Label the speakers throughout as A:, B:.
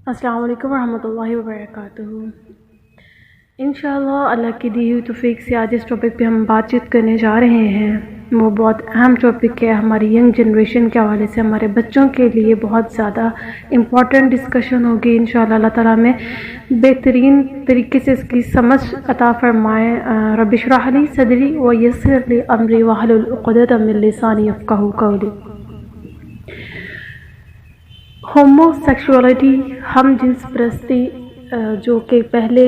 A: السلام علیکم ورحمۃ اللہ وبرکاتہ۔ انشاءاللہ اللہ کی دی ہوئی توفیق سے آج اس ٹاپک پہ ہم بات چیت کرنے جا رہے ہیں۔ وہ بہت اہم ٹاپک ہے ہماری ینگ جنریشن کے حوالے سے، ہمارے بچوں کے لیے بہت زیادہ امپورٹنٹ ڈسکشن ہوگی۔ انشاءاللہ اللہ تعالیٰ میں بہترین طریقے سے اس کی سمجھ عطا فرمائے۔ رب اشرح لی صدری ویسر لی امری واحلل عقدۃ من لسانی یفقہوا قولی۔ ہومو سیکشولیٹی، ہم جنس پرستی، جو کہ پہلے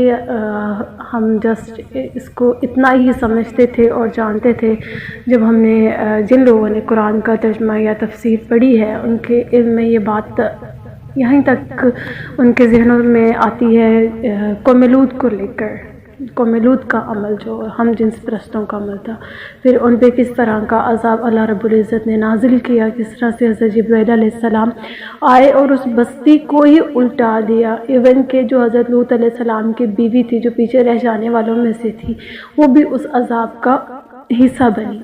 A: ہم جسٹ اس کو اتنا ہی سمجھتے تھے اور جانتے تھے جب ہم نے جن لوگوں نے قرآن کا ترجمہ یا تفسیر پڑھی ہے ان کے علم میں یہ بات یہیں تک ان کے ذہنوں میں آتی ہے قوم لوط کو لے کر، قوم لوط کا عمل جو ہم جنس پرستوں کا عمل تھا، پھر ان پہ کس طرح کا عذاب اللہ رب العزت نے نازل کیا، کس طرح سے حضرت جبرائیل علیہ السلام آئے اور اس بستی کو ہی الٹا دیا، ایون کہ جو حضرت لوط علیہ السلام کی بیوی تھی جو پیچھے رہ جانے والوں میں سے تھی وہ بھی اس عذاب کا حصہ بنی۔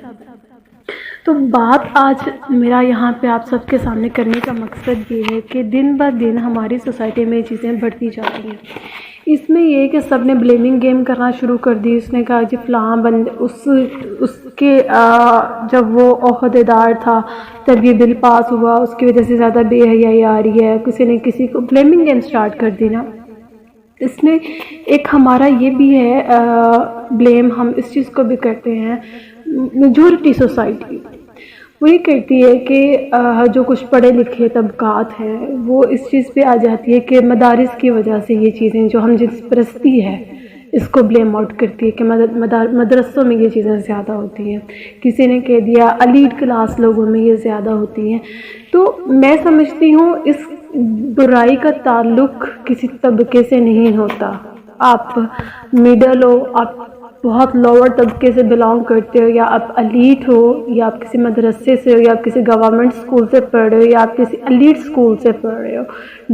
A: تو بات آج میرا یہاں پہ آپ سب کے سامنے کرنے کا مقصد یہ ہے کہ دن بہ دن ہماری سوسائٹی میں یہ چیزیں بڑھتی جا رہی ہیں۔ اس میں یہ کہ سب نے بلیمنگ گیم کرنا شروع کر دی۔ اس نے کہا جی فلاں بند اس کے جب وہ عہدیدار تھا تب یہ بل پاس ہوا، اس کی وجہ سے زیادہ بے حیائی آ رہی ہے، کسی نے کسی کو بلیمنگ گیم سٹارٹ کر دی نا۔ اس میں ایک ہمارا یہ بھی ہے بلیم، ہم اس چیز کو بھی کرتے ہیں، میجورٹی سوسائٹی وہ یہ کہتی ہے کہ جو کچھ پڑھے لکھے طبقات ہیں وہ اس چیز پہ آ جاتی ہے کہ مدارس کی وجہ سے یہ چیزیں جو ہم جنس پرستی ہے اس کو بلیم آؤٹ کرتی ہے کہ مدرسوں میں یہ چیزیں زیادہ ہوتی ہیں، کسی نے کہہ دیا ایلیٹ کلاس لوگوں میں یہ زیادہ ہوتی ہیں۔ تو میں سمجھتی ہوں اس برائی کا تعلق کسی طبقے سے نہیں ہوتا، آپ مڈل ہو، آپ بہت لوور طبقے سے بلانگ کرتے ہو، یا آپ ایلیٹ ہو، یا آپ کسی مدرسے سے ہو، یا آپ کسی گورنمنٹ اسکول سے پڑھ رہے ہو، یا آپ کسی ایلیٹ اسکول سے پڑھ رہے ہو،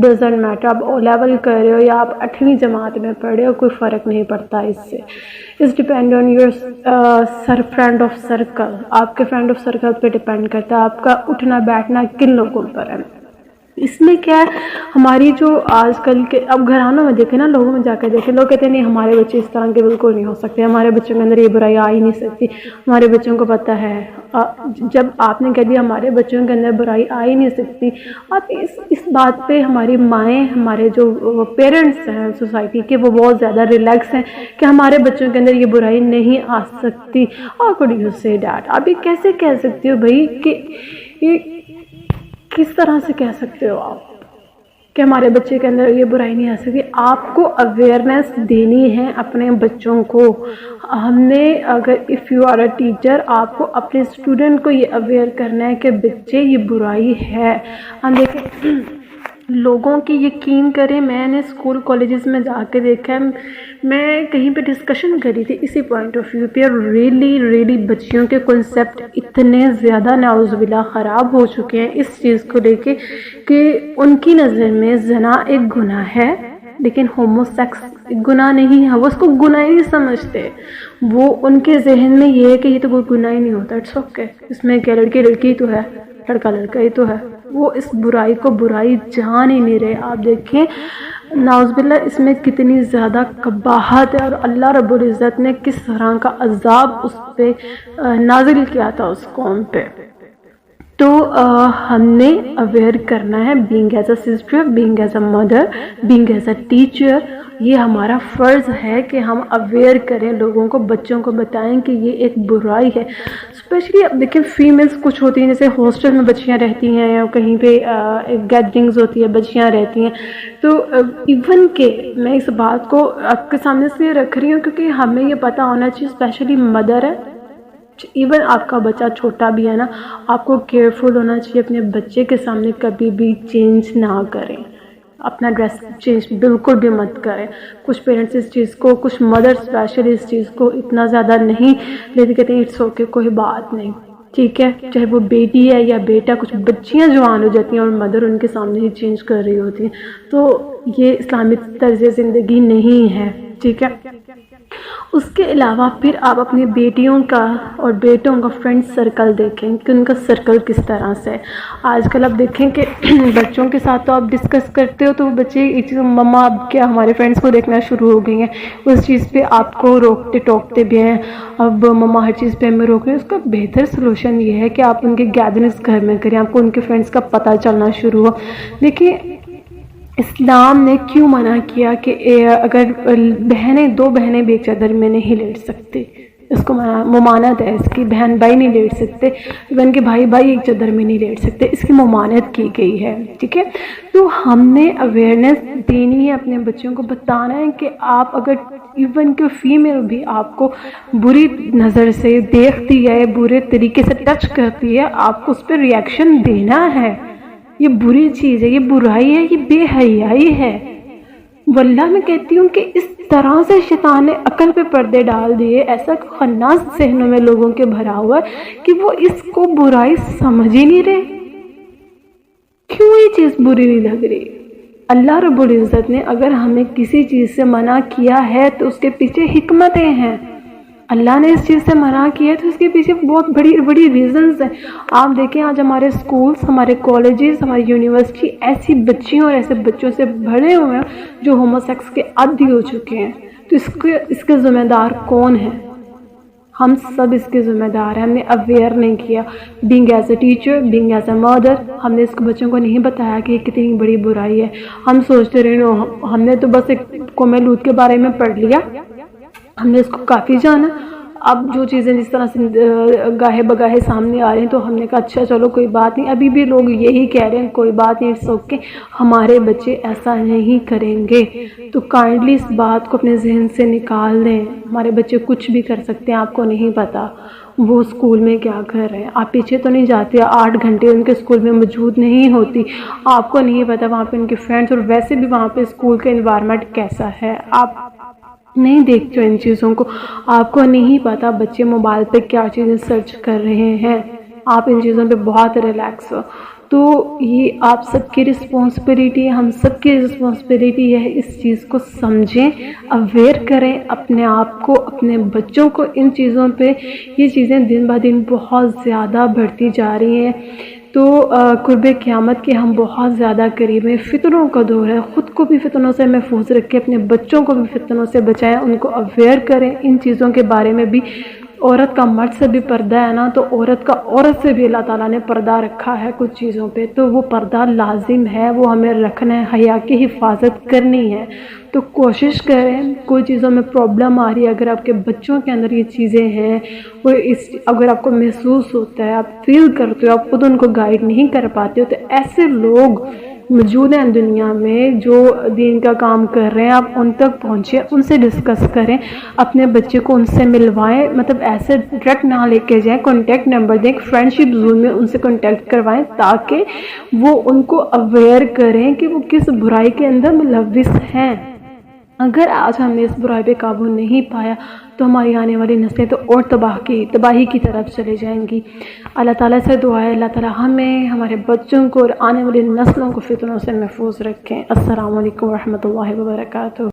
A: ڈزنٹ میٹر، آپ او لیول کر رہے ہو یا آپ 8ویں جماعت میں پڑھ رہے ہو، کوئی فرق نہیں پڑتا اس سے۔ It's depend on your friend of circle, آپ کے فرینڈ آف سرکل پہ ڈیپینڈ کرتا ہے آپ کا اٹھنا بیٹھنا کن لوگوں پر ہے۔ اس میں کیا ہے، ہماری جو آج کل کے اب گھرانوں میں دیکھیں نا، لوگوں میں جا کر دیکھیں، لوگ کہتے ہیں نہیں ہمارے بچے اس طرح کے بالکل نہیں ہو سکتے، ہمارے بچوں کے اندر یہ برائی آ ہی نہیں سکتی، ہمارے بچوں کو پتہ ہے۔ جب آپ نے کہہ دیا ہمارے بچوں کے اندر برائی آ ہی نہیں سکتی، آپ اس بات پہ ہماری مائیں، ہمارے جو پیرنٹس ہیں سوسائٹی کے، وہ بہت زیادہ ریلیکس ہیں کہ ہمارے بچوں کے اندر یہ برائی نہیں آ سکتی۔ اور could you say that؟ آپ یہ کیسے کہہ سکتے ہو بھائی، کہ یہ کس طرح سے کہہ سکتے ہو آپ کہ ہمارے بچے کے اندر یہ برائی نہیں آ سکتی؟ آپ کو اویئرنیس دینی ہے اپنے بچوں کو۔ ہم نے اگر if you are a teacher, آپ کو اپنے اسٹوڈنٹ کو یہ اویئر کرنا ہے کہ بچے یہ برائی ہے۔ ہم دیکھیں لوگوں کی یقین کریں، میں نے اسکول کالجز میں جا کے دیکھا ہے، میں کہیں پہ ڈسکشن کری تھی اسی پوائنٹ آف ویو پہ، ریلی بچیوں کے کنسیپٹ اتنے زیادہ نعوذ باللہ خراب ہو چکے ہیں اس چیز کو لے کے کہ ان کی نظر میں زنا ایک گناہ ہے، لیکن ہومو سیکس ایک گناہ نہیں ہے، وہ اس کو گناہ ہی نہیں سمجھتے، وہ ان کے ذہن میں یہ ہے کہ یہ تو کوئی گناہ ہی نہیں ہوتا، اٹس اوکے، اس میں کیا لڑکی لڑکی تو ہے، لڑکا لڑکا ہی تو ہے، وہ اس برائی کو برائی جان ہی نہیں رہے۔ آپ دیکھیں نعوذ باللہ اس میں کتنی زیادہ قباحت ہے، اور اللہ رب العزت نے کس طرح کا عذاب اس پہ نازل کیا تھا اس قوم پہ۔ تو ہم نے اویئر کرنا ہے، being as a sister, being as a mother, being as a teacher, یہ ہمارا فرض ہے کہ ہم اویئر کریں لوگوں کو، بچوں کو بتائیں کہ یہ ایک برائی ہے۔ اسپیشلی اب دیکھیں فیمیلز کچھ ہوتی ہیں، جیسے ہاسٹل میں بچیاں رہتی ہیں یا کہیں پہ گیدرنگز ہوتی ہے بچیاں رہتی ہیں، تو ایون کہ میں اس بات کو آپ کے سامنے سے رکھ رہی ہوں کیونکہ ہمیں یہ پتہ ہونا چاہیے، اسپیشلی مدر ہے، ایون آپ کا بچہ چھوٹا بھی ہے نا، آپ کو کیئرفل ہونا چاہیے، اپنے بچے کے سامنے کبھی بھی چینج نہ کریں، اپنا ڈریس چینج بالکل بھی مت کریں۔ کچھ پیرنٹس اس چیز کو، کچھ مدر اسپیشلی اس چیز کو اتنا زیادہ نہیں لیتے، کہتے ہیں اٹس اوکے، کوئی بات نہیں، ٹھیک ہے، چاہے وہ بیٹی ہے یا بیٹا، کچھ بچیاں جوان ہو جاتی ہیں اور مدر ان کے سامنے ہی چینج کر رہی ہوتی ہیں، تو یہ اسلامی طرز زندگی نہیں ہے، ٹھیک ہے۔ اس کے علاوہ پھر آپ اپنی بیٹیوں کا اور بیٹوں کا فرینڈ سرکل دیکھیں کہ ان کا سرکل کس طرح سے ہے۔ آج کل آپ دیکھیں کہ بچوں کے ساتھ تو آپ ڈسکس کرتے ہو تو وہ بچے ایک چیز مما اب کیا ہمارے فرینڈس کو دیکھنا شروع ہو گئی ہیں، اس چیز پہ آپ کو روکتے ٹوکتے بھی ہیں، اب مما ہر چیز پہ ہمیں روک رہے ہیں۔ اس کا بہتر سلوشن یہ ہے کہ آپ ان کے گیدرنگس گھر میں کریں، آپ کو ان کے فرینڈس کا پتہ چلنا شروع ہو۔ دیکھیے اسلام نے کیوں منع کیا کہ اگر دو بہنیں بھی ایک چادر میں نہیں لیٹ سکتی، اس کو ممانعت ہے، اس کی بہن بھائی نہیں لیٹ سکتے، ایون کہ بھائی ایک چادر میں نہیں لیٹ سکتے، اس کی ممانعت کی گئی ہے، ٹھیک ہے۔ تو ہم نے اویئرنیس دینی ہے، اپنے بچوں کو بتانا ہے کہ آپ اگر ایون کہ فیمیل بھی آپ کو بری نظر سے دیکھتی ہے، برے طریقے سے ٹچ کرتی ہے، آپ کو اس پہ ری ایکشن دینا ہے۔ یہ بری چیز ہے، یہ برائی ہے، یہ بے حیائی ہے۔ واللہ میں کہتی ہوں کہ اس طرح سے شیطان نے عقل پہ پردے ڈال دیے، ایسا خناس ذہنوں میں لوگوں کے بھرا ہوا ہے کہ وہ اس کو برائی سمجھ ہی نہیں رہے۔ کیوں یہ چیز بری نہیں لگ رہی؟ اللہ رب العزت نے اگر ہمیں کسی چیز سے منع کیا ہے تو اس کے پیچھے حکمتیں ہیں۔ اللہ نے اس چیز سے منع کیا ہے تو اس کے پیچھے بہت بڑی بڑی ریزنز ہیں۔ آپ دیکھیں آج ہمارے سکولز، ہمارے کالجز، ہماری یونیورسٹی ایسی بچیوں اور ایسے بچوں سے بھرے ہوئے ہیں جو ہومو سیکس کے عادی ہو چکے ہیں۔ تو اس کے ذمہ دار کون ہیں؟ ہم سب اس کے ذمہ دار ہیں۔ ہم نے اویئر نہیں کیا، being as a teacher, being as a mother, ہم نے اس کو بچوں کو نہیں بتایا کہ یہ کتنی بڑی برائی ہے۔ ہم سوچتے رہے ہم نے تو بس ایک قوم لوط کے بارے میں پڑھ لیا، ہم نے اس کو کافی جانا۔ اب جو چیزیں جس طرح سے گاہے بگاہے سامنے آ رہی ہیں تو ہم نے کہا اچھا چلو کوئی بات نہیں، ابھی بھی لوگ یہی کہہ رہے ہیں کوئی بات نہیں، سوکے ہمارے بچے ایسا نہیں کریں گے۔ تو کائنڈلی اس بات کو اپنے ذہن سے نکال دیں، ہمارے بچے کچھ بھی کر سکتے ہیں، آپ کو نہیں پتا وہ اسکول میں کیا کر رہے ہیں۔ آپ پیچھے تو نہیں جاتے، 8 گھنٹے ان کے اسکول میں موجود نہیں ہوتی، آپ کو نہیں پتا وہاں پہ ان کے فرینڈس اور ویسے بھی وہاں پہ اسکول کا انوائرمنٹ کیسا ہے، آپ نہیں دیکھتے ان چیزوں کو، آپ کو نہیں پتا بچے موبائل پہ کیا چیزیں سرچ کر رہے ہیں، آپ ان چیزوں پہ بہت ریلیکس ہو۔ تو یہ آپ سب کی رسپانسبلٹی ہے، ہم سب کی رسپانسبلٹی ہے، اس چیز کو سمجھیں، اویئر کریں اپنے آپ کو، اپنے بچوں کو ان چیزوں پہ۔ یہ چیزیں دن بہ دن بہت زیادہ بڑھتی جا رہی ہیں، تو قرب قیامت کے ہم بہت زیادہ قریب ہیں۔ فتنوں کا دور ہے، خود کو بھی فتنوں سے محفوظ رکھیں، اپنے بچوں کو بھی فتنوں سے بچائیں، ان کو اویئر کریں ان چیزوں کے بارے میں بھی۔ عورت کا مرد سے بھی پردہ ہے نا، تو عورت کا عورت سے بھی اللہ تعالیٰ نے پردہ رکھا ہے کچھ چیزوں پہ، تو وہ پردہ لازم ہے، وہ ہمیں رکھنا ہے، حیا کی حفاظت کرنی ہے۔ تو کوشش کریں، کوئی چیزوں میں پرابلم آ رہی ہے، اگر آپ کے بچوں کے اندر یہ چیزیں ہیں، اگر آپ کو محسوس ہوتا ہے، آپ فیل کرتے ہو، آپ خود ان کو گائیڈ نہیں کر پاتے ہو، تو ایسے لوگ موجود ہیں دنیا میں جو دین کا کام کر رہے ہیں، آپ ان تک پہنچیں، ان سے ڈسکس کریں، اپنے بچے کو ان سے ملوائیں، مطلب ایسے ڈائریکٹ نہ لے کے جائیں، کانٹیکٹ نمبر دیں، فرینڈ شپ زون میں ان سے کانٹیکٹ کروائیں تاکہ وہ ان کو اویئر کریں کہ وہ کس برائی کے اندر ملوث ہیں۔ اگر آج ہم نے اس برائی پہ قابو نہیں پایا تو ہماری آنے والی نسلیں تو اور تباہی کی طرف چلے جائیں گی۔ اللہ تعالیٰ سے دعا ہے اللہ تعالیٰ ہمیں، ہمارے بچوں کو اور آنے والی نسلوں کو فتنوں سے محفوظ رکھیں۔ السلام علیکم ورحمۃ اللہ وبرکاتہ۔